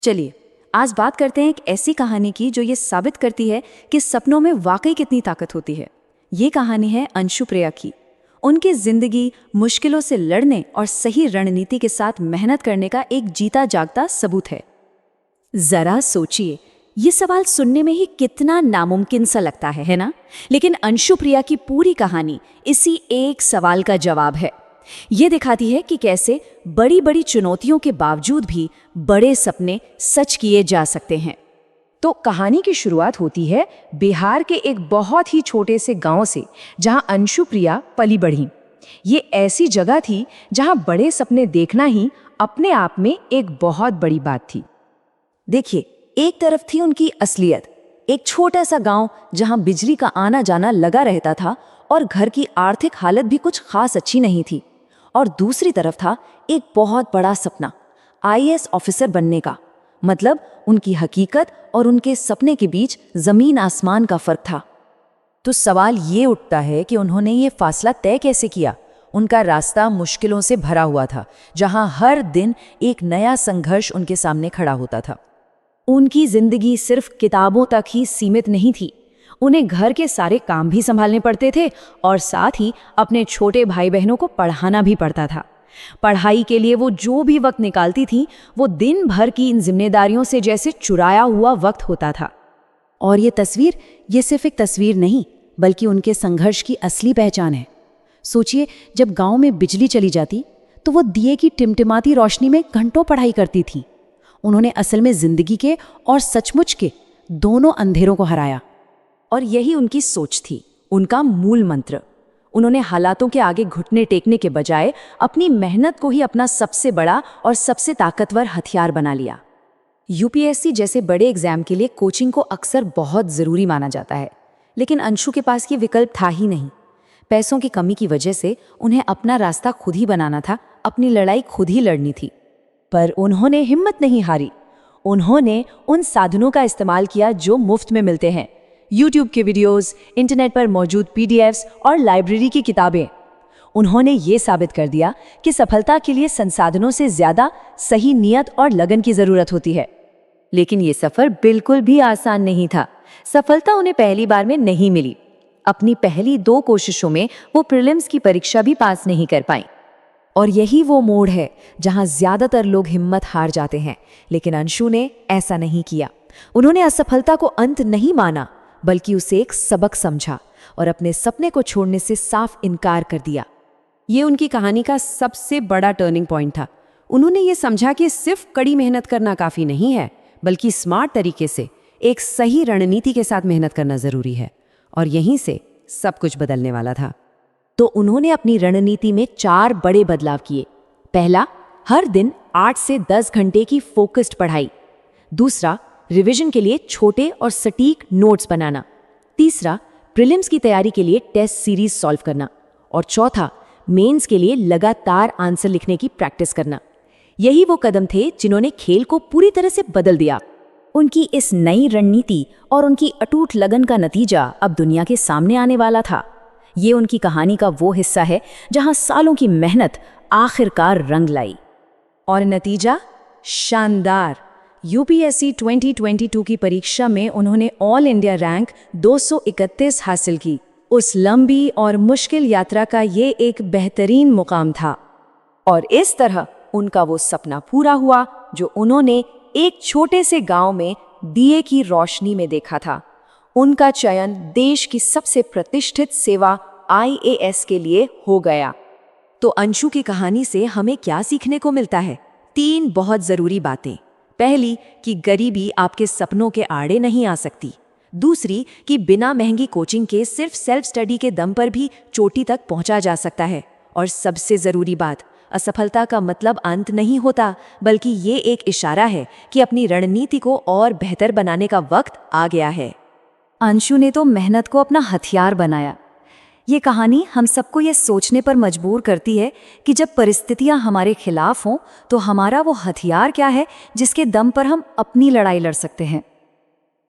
चलिए आज बात करते हैं एक ऐसी कहानी की जो ये साबित करती है कि सपनों में वाकई कितनी ताकत होती है। ये कहानी है अंशुप्रिया की। उनकी जिंदगी मुश्किलों से लड़ने और सही रणनीति के साथ मेहनत करने का एक जीता जागता सबूत है। जरा सोचिए, ये सवाल सुनने में ही कितना नामुमकिन सा लगता है ना? लेकिन अंशुप्रिया की पूरी कहानी इसी एक सवाल का जवाब है। ये दिखाती है कि कैसे बड़ी बड़ी चुनौतियों के बावजूद भी बड़े सपने सच किए जा सकते हैं। तो कहानी की शुरुआत होती है बिहार के एक बहुत ही छोटे से गांव से, जहां अंशुप्रिया पली बढ़ी। ये ऐसी जगह थी जहां बड़े सपने देखना ही अपने आप में एक बहुत बड़ी बात थी। देखिए, एक तरफ थी उनकी असलियत, एक छोटा सा गांव जहां बिजली का आना जाना लगा रहता था और घर की आर्थिक हालत भी कुछ खास अच्छी नहीं थी। और दूसरी तरफ था एक बहुत बड़ा सपना, आईएएस ऑफिसर बनने का। मतलब उनकी हकीकत और उनके सपने के बीच जमीन आसमान का फर्क था। तो सवाल ये उठता है कि उन्होंने ये फासला तय कैसे किया। उनका रास्ता मुश्किलों से भरा हुआ था, जहां हर दिन एक नया संघर्ष उनके सामने खड़ा होता था। उनकी जिंदगी सिर्फ किताबों तक ही सीमित नहीं थी। उन्हें घर के सारे काम भी संभालने पड़ते थे और साथ ही अपने छोटे भाई बहनों को पढ़ाना भी पड़ता था। पढ़ाई के लिए वो जो भी वक्त निकालती थी, वो दिन भर की इन जिम्मेदारियों से जैसे चुराया हुआ वक्त होता था। और ये तस्वीर, ये सिर्फ एक तस्वीर नहीं, बल्कि उनके संघर्ष की असली पहचान है। सोचिए, जब गांव में बिजली चली जाती तो वो दिए की टिमटिमाती रोशनी में घंटों पढ़ाई करती थी। उन्होंने असल में जिंदगी के और सचमुच के दोनों अंधेरों को हराया। और यही उनकी सोच थी, उनका मूल मंत्र। उन्होंने हालातों के आगे घुटने टेकने के बजाय अपनी मेहनत को ही अपना सबसे बड़ा और सबसे ताकतवर हथियार बना लिया। यूपीएससी जैसे बड़े एग्जाम के लिए कोचिंग को अक्सर बहुत ज़रूरी माना जाता है, लेकिन अंशु के पास ये विकल्प था ही नहीं। पैसों की कमी की वजह से उन्हें अपना रास्ता खुद ही बनाना था, अपनी लड़ाई खुद ही लड़नी थी। पर उन्होंने हिम्मत नहीं हारी। उन्होंने उन साधनों का इस्तेमाल किया जो मुफ्त में मिलते हैं, यूट्यूब के वीडियोस, इंटरनेट पर मौजूद पीडीएफ्स और लाइब्रेरी की किताबें। उन्होंने ये साबित कर दिया कि सफलता के लिए संसाधनों से ज्यादा सही नियत और लगन की जरूरत होती है। लेकिन ये सफर बिल्कुल भी आसान नहीं था। सफलता उन्हें पहली बार में नहीं मिली। अपनी पहली 2 कोशिशों में वो प्रीलिम्स की परीक्षा भी पास नहीं कर पाई। और यही वो मोड़ है जहां ज्यादातर लोग हिम्मत हार जाते हैं, लेकिन अंशु ने ऐसा नहीं किया। उन्होंने असफलता को अंत नहीं माना, बल्कि उसे एक सबक समझा और अपने सपने को छोड़ने से साफ इनकार कर दिया। ये उनकी कहानी का सबसे बड़ा टर्निंग पॉइंट था। उन्होंने ये समझा कि सिर्फ कड़ी मेहनत करना काफी नहीं है, बल्कि स्मार्ट तरीके से एक सही रणनीति के साथ मेहनत करना जरूरी है। और यहीं से सब कुछ बदलने वाला था। तो उन्होंने अपनी रणनीति में 4 बड़े बदलाव किए। पहला, हर दिन 8 से 10 घंटे की फोकस्ड पढ़ाई। दूसरा, रिवीजन के लिए छोटे और सटीक नोट्स बनाना। तीसरा, प्रीलिम्स की तैयारी के लिए टेस्ट सीरीज सॉल्व करना। और चौथा, मेंस के लिए लगातार आंसर लिखने की प्रैक्टिस करना। यही वो कदम थे जिन्होंने खेल को पूरी तरह से बदल दिया। उनकी इस नई रणनीति और उनकी अटूट लगन का नतीजा अब दुनिया के सामने आने वाला था। ये उनकी कहानी का वो हिस्सा है जहां सालों की मेहनत आखिरकार रंग लाई। और नतीजा शानदार। यूपीएससी 2022 की परीक्षा में उन्होंने ऑल इंडिया रैंक 231 हासिल की। उस लंबी और मुश्किल यात्रा का ये एक बेहतरीन मुकाम था। और इस तरह उनका वो सपना पूरा हुआ जो उन्होंने एक छोटे से गांव में दिए की रोशनी में देखा था। उनका चयन देश की सबसे प्रतिष्ठित सेवा आईएएस के लिए हो गया। तो अंशु की कहानी से हमें क्या सीखने को मिलता है? 3 बहुत जरूरी बातें। पहली, कि गरीबी आपके सपनों के आड़े नहीं आ सकती। दूसरी, कि बिना महंगी कोचिंग के सिर्फ सेल्फ स्टडी के दम पर भी चोटी तक पहुंचा जा सकता है। और सबसे जरूरी बात, असफलता का मतलब अंत नहीं होता, बल्कि ये एक इशारा है कि अपनी रणनीति को और बेहतर बनाने का वक्त आ गया है। अंशु ने तो मेहनत को अपना हथियार बनाया। ये कहानी हम सबको ये सोचने पर मजबूर करती है कि जब परिस्थितियां हमारे खिलाफ हों तो हमारा वो हथियार क्या है जिसके दम पर हम अपनी लड़ाई लड़ सकते हैं।